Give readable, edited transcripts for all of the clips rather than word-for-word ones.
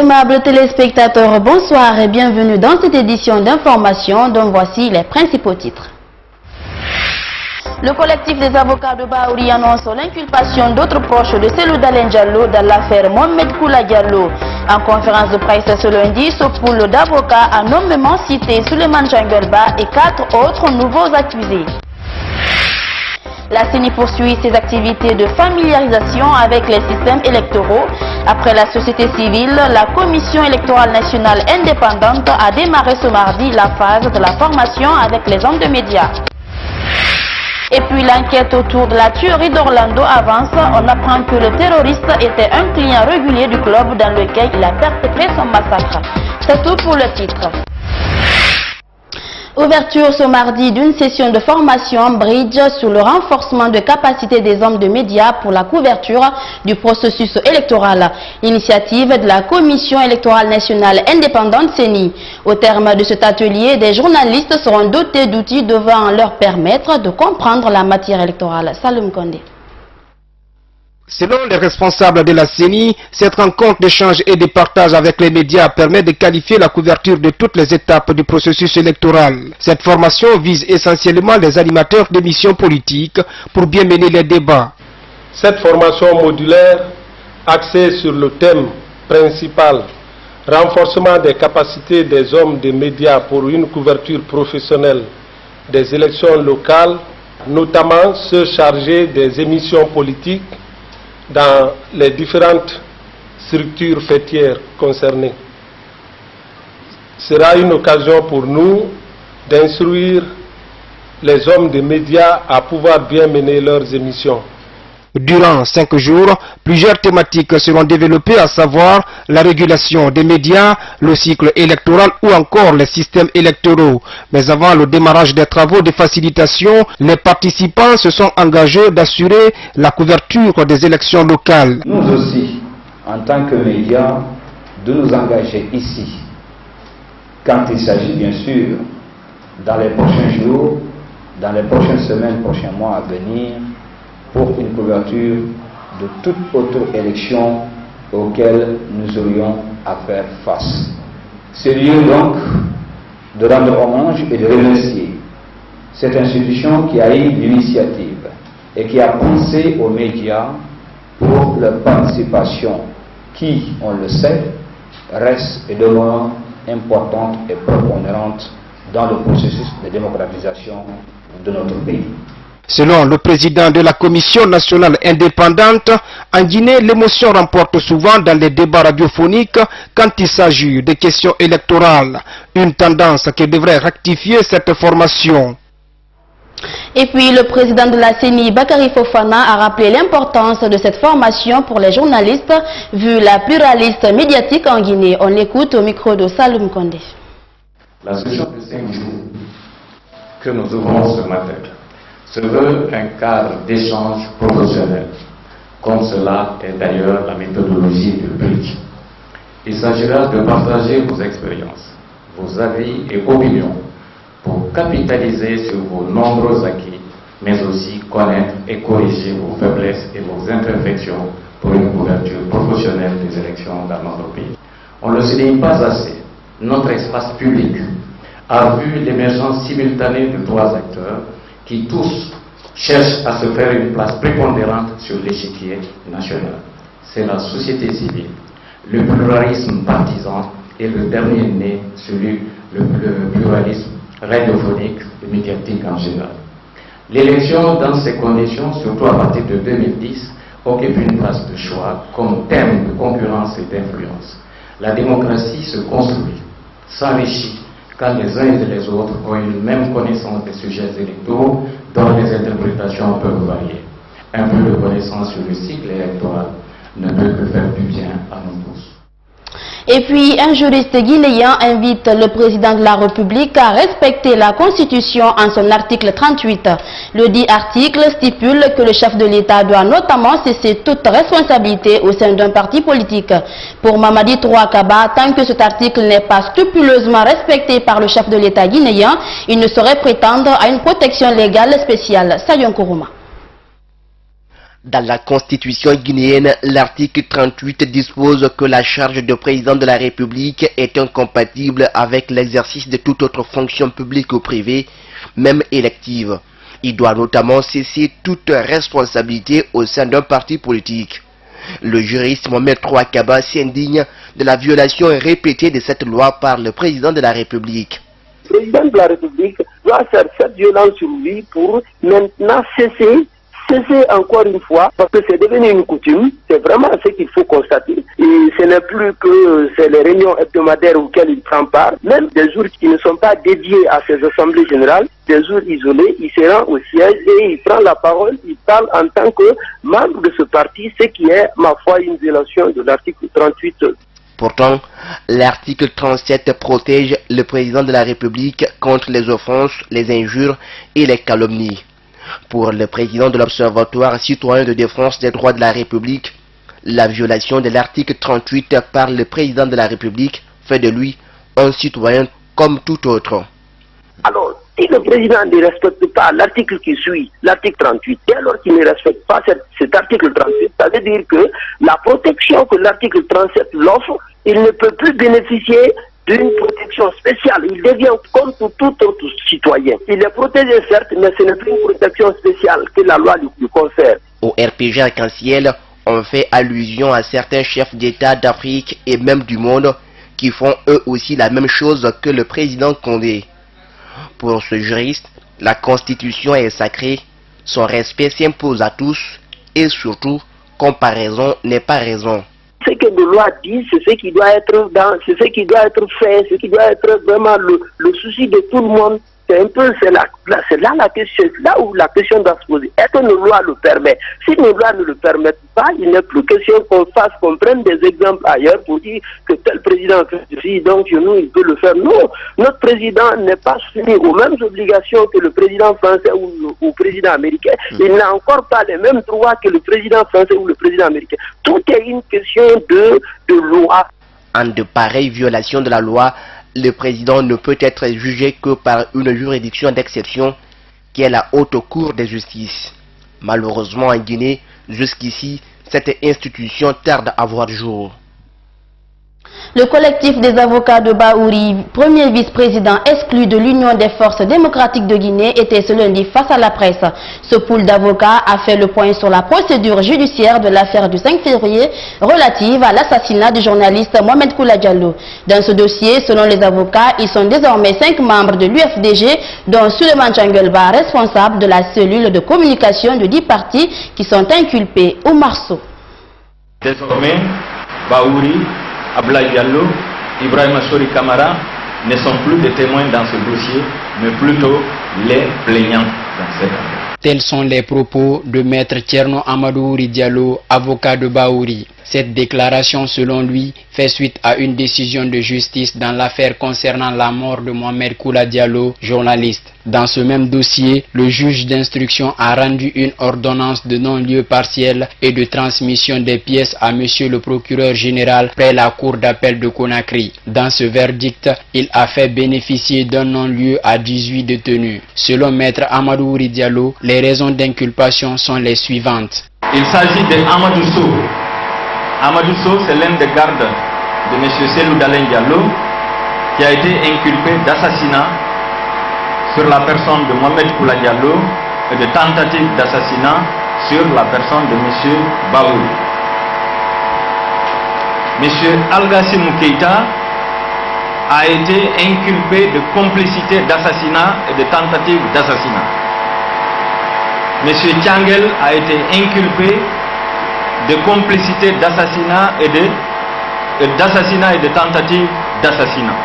Aimables téléspectateurs, bonsoir et bienvenue dans cette édition d'information dont voici les principaux titres. Le collectif des avocats de Baouri annonce l'inculpation d'autres proches de Cellou Dalein Diallo dans l'affaire Mohamed Koula Diallo. En conférence de presse ce lundi, ce pool d'avocats a nommément cité Souleymane Jangelba et 4 autres nouveaux accusés. La CENI poursuit ses activités de familiarisation avec les systèmes électoraux. Après la société civile, la Commission électorale nationale indépendante a démarré ce mardi la phase de la formation avec les hommes de médias. Et puis l'enquête autour de la tuerie d'Orlando avance. On apprend que le terroriste était un client régulier du club dans lequel il a perpétré son massacre. C'est tout pour le titre. Ouverture ce mardi d'une session de formation bridge sur le renforcement de capacité des hommes de médias pour la couverture du processus électoral. Initiative de la Commission électorale nationale indépendante CENI. Au terme de cet atelier, des journalistes seront dotés d'outils devant leur permettre de comprendre la matière électorale. Salim Kondé. Selon les responsables de la CENI, cette rencontre d'échange et de partage avec les médias permet de qualifier la couverture de toutes les étapes du processus électoral. Cette formation vise essentiellement les animateurs d'émissions politiques pour bien mener les débats. Cette formation modulaire, axée sur le thème principal, renforcement des capacités des hommes des médias pour une couverture professionnelle des élections locales, notamment ceux chargés des émissions politiques, dans les différentes structures fêtières concernées. Sera une occasion pour nous d'instruire les hommes des médias à pouvoir bien mener leurs émissions. Durant 5 jours, plusieurs thématiques seront développées, à savoir la régulation des médias, le cycle électoral ou encore les systèmes électoraux. Mais avant le démarrage des travaux de facilitation, les participants se sont engagés d'assurer la couverture des élections locales. Nous aussi, en tant que médias, de nous engager ici, quand il s'agit bien sûr, dans les prochains jours, dans les prochaines semaines, prochains mois à venir, pour une couverture de toute autre élection auquel nous aurions à faire face. C'est lieu donc de rendre hommage et de remercier cette institution qui a eu l'initiative et qui a pensé aux médias pour leur participation qui, on le sait, reste et demeure importante et prépondérante dans le processus de démocratisation de notre pays. Selon le président de la Commission nationale indépendante, en Guinée, l'émotion remporte souvent dans les débats radiophoniques quand il s'agit de questions électorales. Une tendance qui devrait rectifier cette formation. Et puis le président de la CENI, Bakary Fofana, a rappelé l'importance de cette formation pour les journalistes, vu la pluralisme médiatique en Guinée. On l'écoute au micro de Saloum Kondé. La session de 5 jours que nous ouvrons ce matin se veut un cadre d'échange professionnel, comme cela est d'ailleurs la méthodologie du bridge. Il s'agira de partager vos expériences, vos avis et opinions pour capitaliser sur vos nombreux acquis, mais aussi connaître et corriger vos faiblesses et vos imperfections pour une couverture professionnelle des élections dans notre pays. On ne le souligne pas assez, notre espace public a vu l'émergence simultanée de 3 acteurs qui tous cherchent à se faire une place prépondérante sur l'échiquier national. C'est la société civile, le pluralisme partisan et le dernier né, le pluralisme radiophonique et médiatique en général. L'élection dans ces conditions, surtout à partir de 2010, occupe une place de choix comme thème de concurrence et d'influence. La démocratie se construit, s'enrichit, quand les uns et les autres ont une même connaissance des sujets électoraux dont les interprétations peuvent varier. Un peu de connaissance sur le cycle électoral ne peut que faire du bien à nous tous. Et puis, un juriste guinéen invite le président de la République à respecter la Constitution en son article 38. Le dit article stipule que le chef de l'État doit notamment cesser toute responsabilité au sein d'un parti politique. Pour Mamadi Touakaba, tant que cet article n'est pas scrupuleusement respecté par le chef de l'État guinéen, il ne saurait prétendre à une protection légale spéciale. Sayon Kourouma. Dans la constitution guinéenne, l'article 38 dispose que la charge de président de la République est incompatible avec l'exercice de toute autre fonction publique ou privée, même élective. Il doit notamment cesser toute responsabilité au sein d'un parti politique. Le juriste Mohamed Trouakaba s'indigne de la violation répétée de cette loi par le président de la République. Le président de la République doit faire cette violence sur lui pour maintenant cesser encore une fois, parce que c'est devenu une coutume, c'est vraiment ce qu'il faut constater. Et ce n'est plus que c'est les réunions hebdomadaires auxquelles il prend part, même des jours qui ne sont pas dédiés à ces assemblées générales, des jours isolés, il se rend au siège et il prend la parole, il parle en tant que membre de ce parti, ce qui est, ma foi, une violation de l'article 38. Pourtant, l'article 37 protège le président de la République contre les offenses, les injures et les calomnies. Pour le président de l'Observatoire citoyen de défense des droits de la République, la violation de l'article 38 par le président de la République fait de lui un citoyen comme tout autre. Alors, si le président ne respecte pas l'article qui suit, l'article 38, dès lors qu'il ne respecte pas cet article 38, ça veut dire que la protection que l'article 37 l'offre, il ne peut plus bénéficier d'une protection spéciale. Il devient comme tout autre citoyen. Il est protégé certes, mais ce n'est plus une protection spéciale que la loi lui confère. Au RPG Arc-en-Ciel, on fait allusion à certains chefs d'État d'Afrique et même du monde qui font eux aussi la même chose que le président Condé. Pour ce juriste, la Constitution est sacrée, son respect s'impose à tous et surtout, comparaison n'est pas raison. Ce que la loi dit, c'est ce qui doit être c'est ce qui doit être fait, ce qui doit être vraiment le souci de tout le monde. C'est un peu, c'est là la question, là où la question doit se poser. Est-ce que nos lois le permettent? Si nos lois ne le permettent pas, il n'est plus question qu'on prenne des exemples ailleurs pour dire que tel président fait ceci, donc chez nous il peut le faire. Non, notre président n'est pas soumis aux mêmes obligations que le président français ou le président américain. Il n'a encore pas les mêmes droits que le président français ou le président américain. Tout est une question de loi. En de pareilles violations de la loi, le président ne peut être jugé que par une juridiction d'exception qui est la Haute Cour de justice. Malheureusement en Guinée, jusqu'ici, cette institution tarde à voir jour. Le collectif des avocats de Baouri, premier vice-président exclu de l'Union des forces démocratiques de Guinée, était ce lundi face à la presse. Ce pool d'avocats a fait le point sur la procédure judiciaire de l'affaire du 5 février relative à l'assassinat du journaliste Mohamed Koula Diallo. Dans ce dossier, selon les avocats, ils sont désormais 5 membres de l'UFDG, dont Suleiman Changelba, responsable de la cellule de communication de 10 partis qui sont inculpés au Marceau. Désormais, Baouri, Abdoulaye Diallo, Ibrahima Sori Kamara ne sont plus des témoins dans ce dossier, mais plutôt les plaignants dans cette affaire. Tels sont les propos de Maître Thierno Amadouri Diallo, avocat de Baouri. Cette déclaration, selon lui, fait suite à une décision de justice dans l'affaire concernant la mort de Mohamed Koula Diallo, journaliste. Dans ce même dossier, le juge d'instruction a rendu une ordonnance de non-lieu partiel et de transmission des pièces à monsieur le procureur général près la cour d'appel de Conakry. Dans ce verdict, il a fait bénéficier d'un non-lieu à 18 détenus. Selon Maître Amadouri Diallo, les raisons d'inculpation sont les suivantes. Il s'agit de Amadou Sow. Amadou Sow, c'est l'un des gardes de M. Selou Dalen Diallo qui a été inculpé d'assassinat sur la personne de Mohamed Koula Diallo et de tentative d'assassinat sur la personne de M. Baouri. M. Algassimou Keïta a été inculpé de complicité d'assassinat et de tentative d'assassinat. M. Tiangel a été inculpé de complicité d'assassinat et de tentative d'assassinat.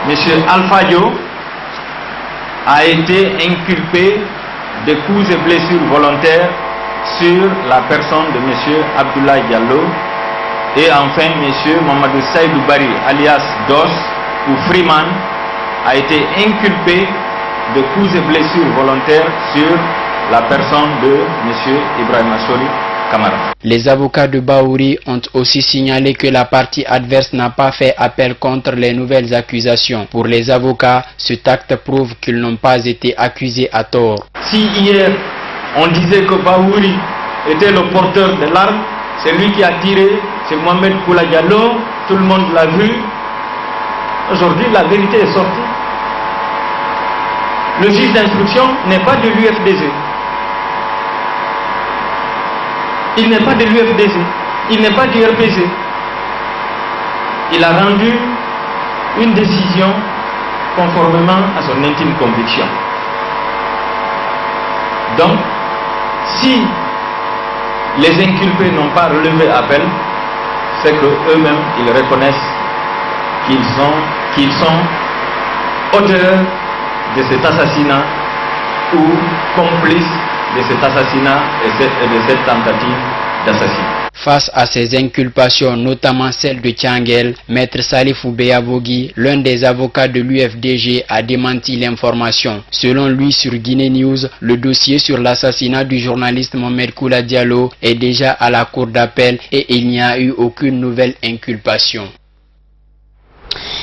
M. Alpha Dio a été inculpé de coups et blessures volontaires sur la personne de M. Abdoulaye Diallo. Et enfin, M. Mamadou Saïdou Bari, alias DOS ou Freeman, a été inculpé de coups et blessures volontaires sur la personne de M. Ibrahima Sori Kamara. Les avocats de Baouri ont aussi signalé que la partie adverse n'a pas fait appel contre les nouvelles accusations. Pour les avocats, cet acte prouve qu'ils n'ont pas été accusés à tort. Si hier On disait que Bahouri était le porteur de l'arme, c'est lui qui a tiré, c'est Mohamed Koula Diallo, tout le monde l'a vu. Aujourd'hui, la vérité est sortie. Le juge d'instruction n'est pas de l'UFDG. Il n'est pas de l'UFDG. Il n'est pas du RPG. Il a rendu une décision conformément à son intime conviction. Donc, si les inculpés n'ont pas relevé appel, c'est qu'eux-mêmes, ils reconnaissent qu'ils sont auteurs de cet assassinat ou complices de cet assassinat et de cette tentative d'assassinat. Face à ces inculpations, notamment celle de Tiangel, Maître Salifou Beyabogui, l'un des avocats de l'UFDG, a démenti l'information. Selon lui, sur Guinée News, le dossier sur l'assassinat du journaliste Mohamed Koula Diallo est déjà à la cour d'appel et il n'y a eu aucune nouvelle inculpation.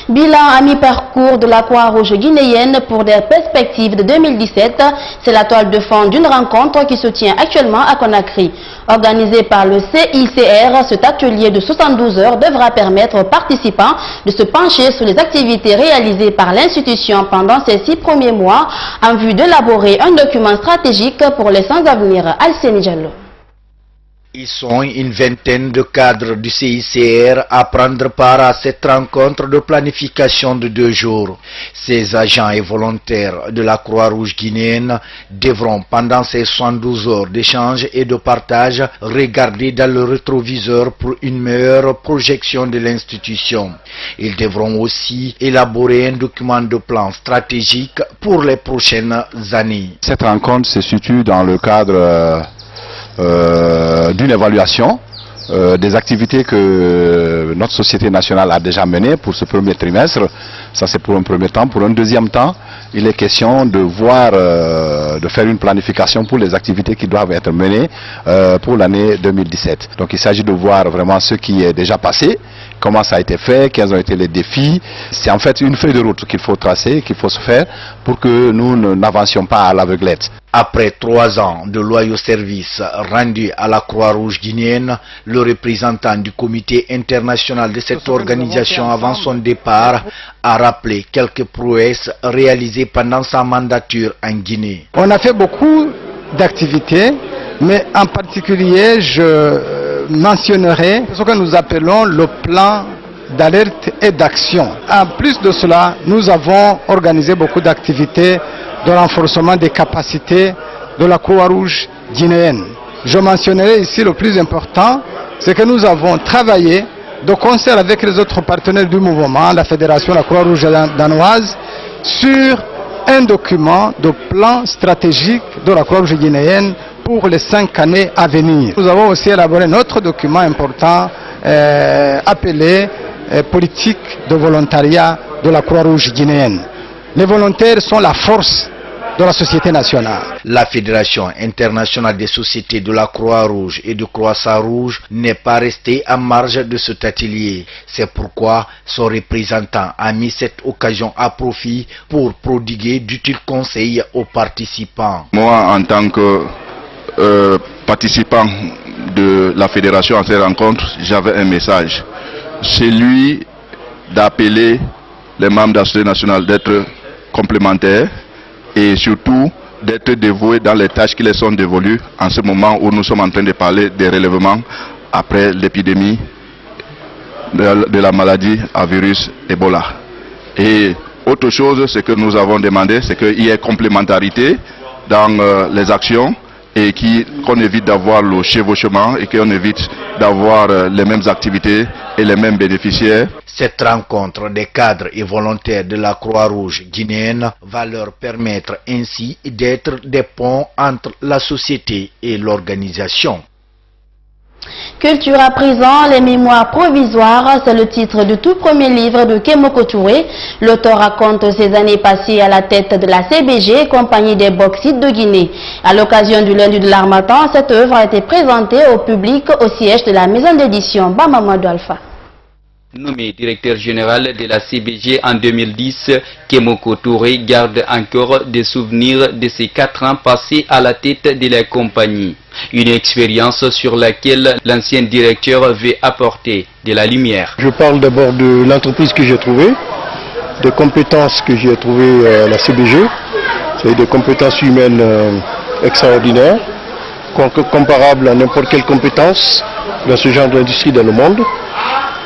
Bilan à mi-parcours de la Croix-Rouge guinéenne pour des perspectives de 2017, c'est la toile de fond d'une rencontre qui se tient actuellement à Conakry. Organisé par le CICR, cet atelier de 72 heures devra permettre aux participants de se pencher sur les activités réalisées par l'institution pendant ces 6 premiers mois en vue d'élaborer un document stratégique pour les sans-avenir. Alcéni Diallo. Ils sont une vingtaine de cadres du CICR à prendre part à cette rencontre de planification de 2 jours. Ces agents et volontaires de la Croix-Rouge guinéenne devront, pendant ces 72 heures d'échange et de partage, regarder dans le rétroviseur pour une meilleure projection de l'institution. Ils devront aussi élaborer un document de plan stratégique pour les prochaines années. Cette rencontre se situe dans le cadre d'une évaluation des activités que notre société nationale a déjà menées pour ce premier trimestre. Ça, c'est pour un premier temps. Pour un deuxième temps, il est question de voir, de faire une planification pour les activités qui doivent être menées pour l'année 2017. Donc il s'agit de voir vraiment ce qui est déjà passé, comment ça a été fait, quels ont été les défis. C'est en fait une feuille de route qu'il faut tracer, qu'il faut se faire pour que nous n'avancions pas à l'aveuglette. Après 3 ans de loyaux services rendus à la Croix-Rouge guinéenne, le représentant du comité international de cette organisation avant son départ a rappelé quelques prouesses réalisées pendant sa mandature en Guinée. On a fait beaucoup d'activités, mais en particulier je mentionnerai ce que nous appelons le plan d'alerte et d'action. En plus de cela, nous avons organisé beaucoup d'activités de renforcement des capacités de la Croix-Rouge guinéenne. Je mentionnerai ici le plus important, c'est que nous avons travaillé de concert avec les autres partenaires du mouvement, la Fédération de la Croix-Rouge danoise, sur un document de plan stratégique de la Croix-Rouge guinéenne pour les 5 années à venir. Nous avons aussi élaboré notre document important appelé politique de volontariat de la Croix-Rouge guinéenne. Les volontaires sont la force de la société nationale. La Fédération internationale des sociétés de la Croix-Rouge et du Croissant-Rouge n'est pas restée en marge de cet atelier. C'est pourquoi son représentant a mis cette occasion à profit pour prodiguer d'utiles conseils aux participants. Moi, en tant que participant de la Fédération à cette rencontre, j'avais un message. C'est lui d'appeler les membres de la société nationale d'être complémentaires et surtout d'être dévoués dans les tâches qui les sont dévolues en ce moment où nous sommes en train de parler des relèvements après l'épidémie de la maladie à virus Ebola. Et autre chose, ce que nous avons demandé, c'est qu'il y ait complémentarité dans les actions et qu'on évite d'avoir le chevauchement et qu'on évite d'avoir les mêmes activités et les mêmes bénéficiaires. Cette rencontre des cadres et volontaires de la Croix-Rouge guinéenne va leur permettre ainsi d'être des ponts entre la société et l'organisation. Culture à présent, les mémoires provisoires, c'est le titre du tout premier livre de Kémoko Touré. L'auteur raconte ses années passées à la tête de la CBG, compagnie des bauxites de Guinée. À l'occasion du lundi de l'Harmattan, cette œuvre a été présentée au public au siège de la maison d'édition Bamamadou Alpha. Nommé directeur général de la CBG en 2010, Kemoko Touré garde encore des souvenirs de ses 4 ans passés à la tête de la compagnie. Une expérience sur laquelle l'ancien directeur veut apporter de la lumière. Je parle d'abord de l'entreprise que j'ai trouvée, des compétences que j'ai trouvées à la CBG. C'est des compétences humaines extraordinaires, comparables à n'importe quelle compétence dans ce genre d'industrie dans le monde,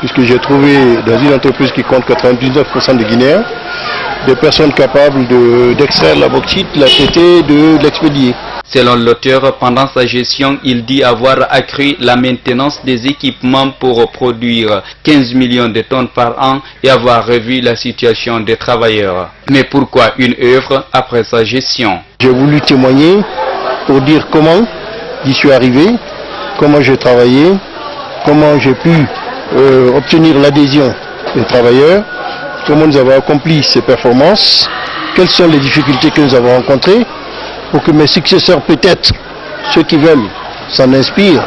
puisque j'ai trouvé dans une entreprise qui compte 99% de Guinéens, des personnes capables d'extraire la bauxite, la traiter, de l'expédier. Selon l'auteur, pendant sa gestion, il dit avoir accru la maintenance des équipements pour produire 15 millions de tonnes par an et avoir revu la situation des travailleurs. Mais pourquoi une œuvre après sa gestion? J'ai voulu témoigner pour dire comment j'y suis arrivé, comment j'ai travaillé, comment j'ai pu obtenir l'adhésion des travailleurs, comment nous avons accompli ces performances, quelles sont les difficultés que nous avons rencontrées, pour que mes successeurs, peut-être ceux qui veulent, s'en inspirent,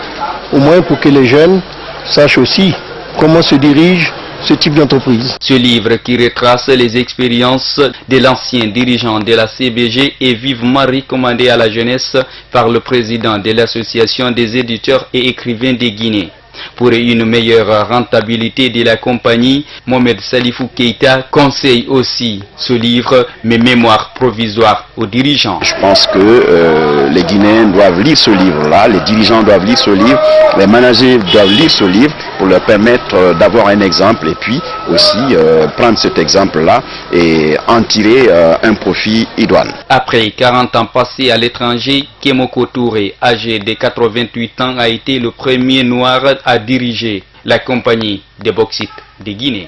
au moins pour que les jeunes sachent aussi comment se dirige ce type d'entreprise. Ce livre qui retrace les expériences de l'ancien dirigeant de la CBG est vivement recommandé à la jeunesse par le président de l'Association des éditeurs et écrivains de Guinée. Pour une meilleure rentabilité de la compagnie, Mohamed Salifou Keïta conseille aussi ce livre, Mes mémoires provisoires aux dirigeants. Je pense que les Guinéens doivent lire ce livre-là, les dirigeants doivent lire ce livre, les managers doivent lire ce livre pour leur permettre d'avoir un exemple et puis aussi prendre cet exemple-là et en tirer un profit idoine. Après 40 ans passés à l'étranger, Kemoko Touré, âgé de 88 ans, a été le premier noir à diriger la compagnie de bauxite de Guinée.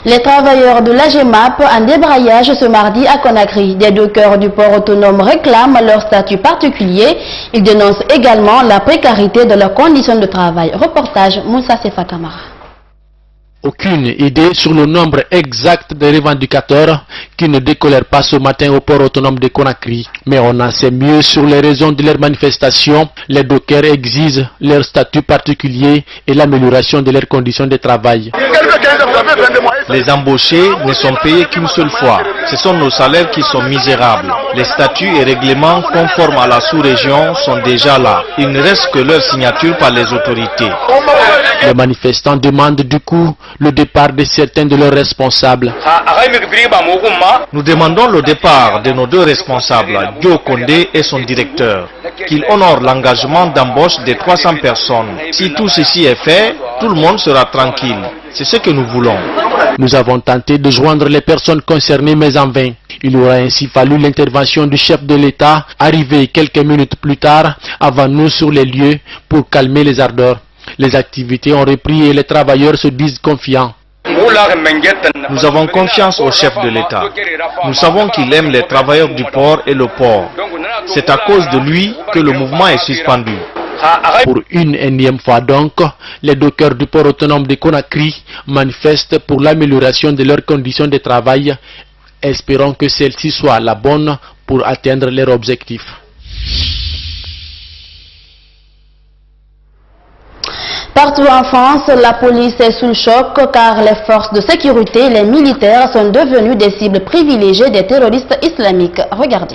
Les travailleurs de l'AGEMAP en débrayage ce mardi à Conakry. Des dockers du port autonome réclament leur statut particulier. Ils dénoncent également la précarité de leurs conditions de travail. Reportage Moussa Sefa Kamara. Aucune idée sur le nombre exact des revendicateurs qui ne décollèrent pas ce matin au port autonome de Conakry. Mais on en sait mieux sur les raisons de leur manifestation. Les dockers exigent leur statut particulier et l'amélioration de leurs conditions de travail. Les embauchés ne sont payés qu'une seule fois. Ce sont nos salaires qui sont misérables. Les statuts et règlements conformes à la sous-région sont déjà là. Il ne reste que leur signature par les autorités. Les manifestants demandent du coup le départ de certains de leurs responsables. Nous demandons le départ de nos 2 responsables, Joe Condé et son directeur, qu'ils honorent l'engagement d'embauche de 300 personnes. Si tout ceci est fait, tout le monde sera tranquille. C'est ce que nous voulons. Nous avons tenté de joindre les personnes concernées, mais en vain. Il aurait ainsi fallu l'intervention du chef de l'État, arrivé quelques minutes plus tard, avant nous sur les lieux, pour calmer les ardeurs. Les activités ont repris et les travailleurs se disent confiants. Nous avons confiance au chef de l'État. Nous savons qu'il aime les travailleurs du port et le port. C'est à cause de lui que le mouvement est suspendu. Pour une énième fois donc, les dockers du port autonome de Conakry manifestent pour l'amélioration de leurs conditions de travail, espérant que celle-ci soit la bonne pour atteindre leur objectif. Partout en France, la police est sous le choc car les forces de sécurité et les militaires sont devenus des cibles privilégiées des terroristes islamiques. Regardez.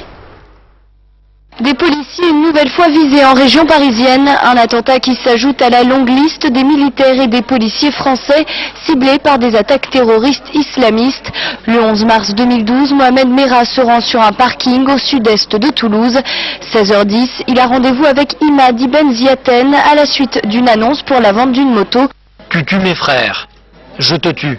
Des policiers une nouvelle fois visés en région parisienne, un attentat qui s'ajoute à la longue liste des militaires et des policiers français ciblés par des attaques terroristes islamistes. Le 11 mars 2012, Mohamed Merah se rend sur un parking au sud-est de Toulouse. 16h10, il a rendez-vous avec Imad Ibn Ziaten à la suite d'une annonce pour la vente d'une moto. Tu tues mes frères, je te tue.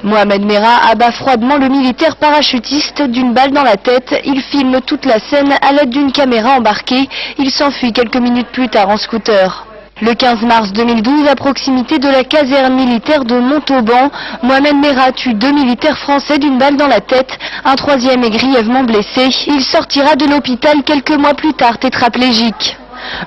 Mohamed Merah abat froidement le militaire parachutiste d'une balle dans la tête. Il filme toute la scène à l'aide d'une caméra embarquée. Il s'enfuit quelques minutes plus tard en scooter. Le 15 mars 2012, à proximité de la caserne militaire de Montauban, Mohamed Merah tue 2 militaires français d'une balle dans la tête. Un 3e est grièvement blessé. Il sortira de l'hôpital quelques mois plus tard tétraplégique.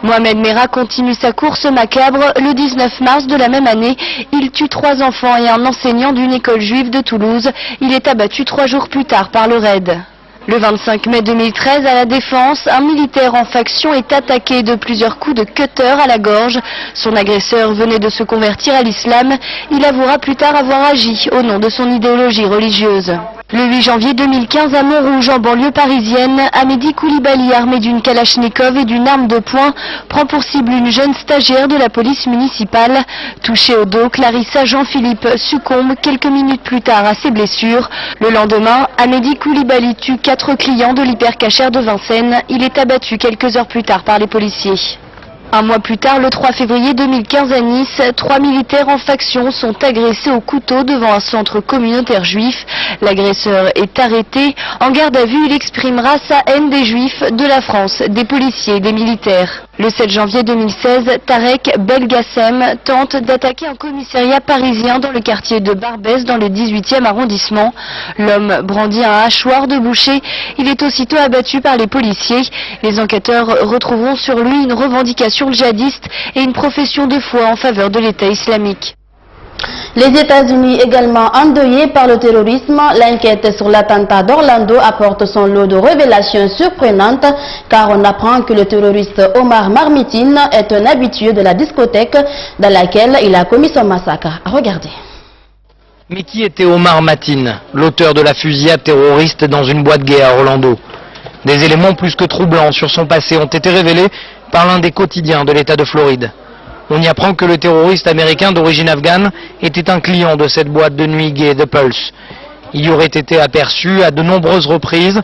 Mohamed Merah continue sa course macabre. Le 19 mars de la même année, il tue 3 enfants et un enseignant d'une école juive de Toulouse. Il est abattu 3 jours plus tard par le raid. Le 25 mai 2013, à la Défense, un militaire en faction est attaqué de plusieurs coups de cutter à la gorge. Son agresseur venait de se convertir à l'islam. Il avouera plus tard avoir agi au nom de son idéologie religieuse. Le 8 janvier 2015, à Montrouge, en banlieue parisienne, Amédi Koulibaly, armé d'une kalachnikov et d'une arme de poing, prend pour cible une jeune stagiaire de la police municipale. Touchée au dos, Clarissa Jean-Philippe succombe quelques minutes plus tard à ses blessures. Le lendemain, Amédi Koulibaly tue 4 clients de l'hypercachère de Vincennes. Il est abattu quelques heures plus tard par les policiers. Un mois plus tard, le 3 février 2015 à Nice, 3 militaires en faction sont agressés au couteau devant un centre communautaire juif. L'agresseur est arrêté. En garde à vue, il exprimera sa haine des juifs, de la France, des policiers et des militaires. Le 7 janvier 2016, Tarek Belgassem tente d'attaquer un commissariat parisien dans le quartier de Barbès, dans le 18e arrondissement. L'homme brandit un hachoir de boucher. Il est aussitôt abattu par les policiers. Les enquêteurs retrouveront sur lui une revendication djihadiste et une profession de foi en faveur de l'État islamique. Les États-Unis également endeuillés par le terrorisme, l'enquête sur l'attentat d'Orlando apporte son lot de révélations surprenantes car on apprend que le terroriste Omar Marmitine est un habitué de la discothèque dans laquelle il a commis son massacre. Regardez. Mais qui était Omar Marmitine, l'auteur de la fusillade terroriste dans une boîte gay à Orlando? Des éléments plus que troublants sur son passé ont été révélés par l'un des quotidiens de l'État de Floride. On y apprend que le terroriste américain d'origine afghane était un client de cette boîte de nuit gay The Pulse. Il y aurait été aperçu à de nombreuses reprises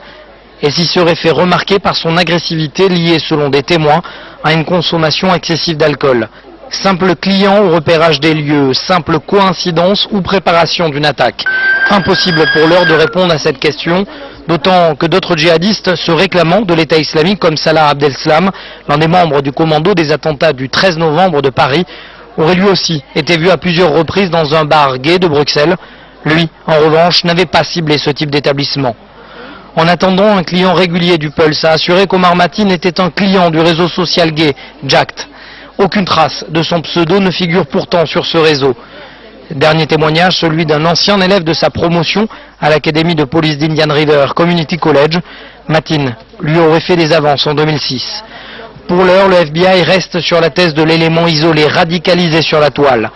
et s'y serait fait remarquer par son agressivité liée, selon des témoins, à une consommation excessive d'alcool. Simple client au repérage des lieux, simple coïncidence ou préparation d'une attaque. Impossible pour l'heure de répondre à cette question, d'autant que d'autres djihadistes se réclamant de l'État islamique comme Salah Abdeslam, l'un des membres du commando des attentats du 13 novembre de Paris, aurait lui aussi été vu à plusieurs reprises dans un bar gay de Bruxelles. Lui, en revanche, n'avait pas ciblé ce type d'établissement. En attendant, un client régulier du Pulse a assuré qu'Omar Marmitine était un client du réseau social gay Jacked. Aucune trace de son pseudo ne figure pourtant sur ce réseau. Dernier témoignage, celui d'un ancien élève de sa promotion à l'Académie de police d'Indian River Community College. Marmitine lui aurait fait des avances en 2006. Pour l'heure, le FBI reste sur la thèse de l'élément isolé radicalisé sur la toile.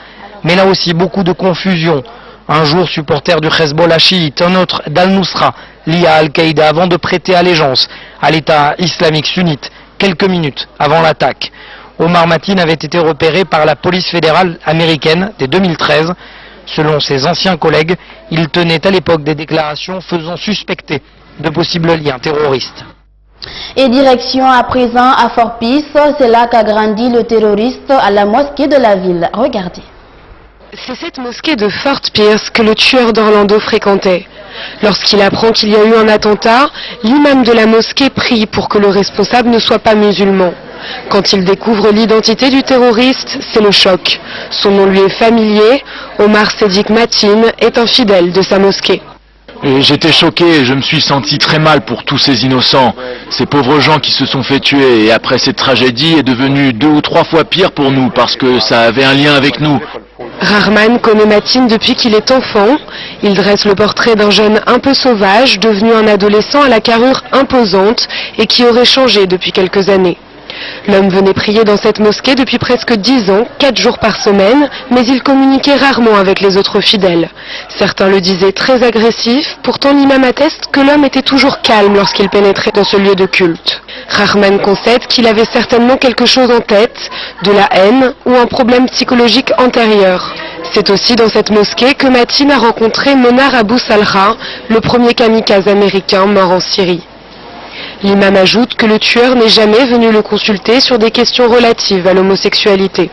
Mais là aussi, beaucoup de confusion. Un jour supporter du Hezbollah chiite, un autre d'Al-Nusra, lié à Al-Qaïda avant de prêter allégeance à l'État islamique sunnite, quelques minutes avant l'attaque. Omar Marmitine avait été repéré par la police fédérale américaine dès 2013. Selon ses anciens collègues, il tenait à l'époque des déclarations faisant suspecter de possibles liens terroristes. Et direction à présent à Fort Pierce, c'est là qu'a grandi le terroriste à la mosquée de la ville. Regardez. C'est cette mosquée de Fort Pierce que le tueur d'Orlando fréquentait. Lorsqu'il apprend qu'il y a eu un attentat, l'imam de la mosquée prie pour que le responsable ne soit pas musulman. Quand il découvre l'identité du terroriste, c'est le choc. Son nom lui est familier, Omar Sédic Marmitine est un fidèle de sa mosquée. J'étais choqué, je me suis senti très mal pour tous ces innocents, ces pauvres gens qui se sont fait tuer, et après cette tragédie est devenue 2 ou 3 fois pire pour nous parce que ça avait un lien avec nous. Rahman connaît Marmitine depuis qu'il est enfant. Il dresse le portrait d'un jeune un peu sauvage, devenu un adolescent à la carrure imposante et qui aurait changé depuis quelques années. L'homme venait prier dans cette mosquée depuis presque 10 ans, 4 jours par semaine, mais il communiquait rarement avec les autres fidèles. Certains le disaient très agressif, pourtant l'imam atteste que l'homme était toujours calme lorsqu'il pénétrait dans ce lieu de culte. Rahman concède qu'il avait certainement quelque chose en tête, de la haine ou un problème psychologique antérieur. C'est aussi dans cette mosquée que Marmitine a rencontré Monar Abou Salha, le premier kamikaze américain mort en Syrie. L'imam ajoute que le tueur n'est jamais venu le consulter sur des questions relatives à l'homosexualité.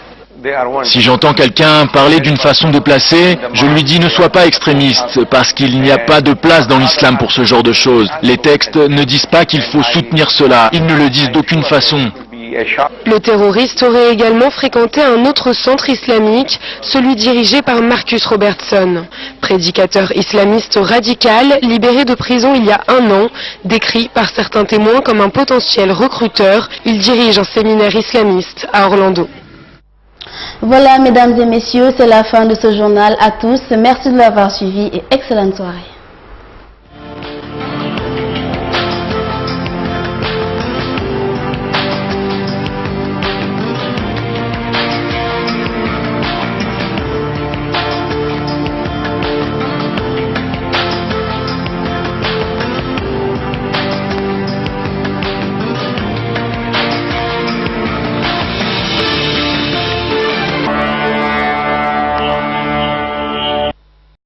Si j'entends quelqu'un parler d'une façon déplacée, je lui dis ne sois pas extrémiste, parce qu'il n'y a pas de place dans l'islam pour ce genre de choses. Les textes ne disent pas qu'il faut soutenir cela, ils ne le disent d'aucune façon. Le terroriste aurait également fréquenté un autre centre islamique, celui dirigé par Marcus Robertson, prédicateur islamiste radical, libéré de prison il y a 1 an, décrit par certains témoins comme un potentiel recruteur. Il dirige un séminaire islamiste à Orlando. Voilà, mesdames et messieurs, c'est la fin de ce journal. À tous, merci de l'avoir suivi et excellente soirée.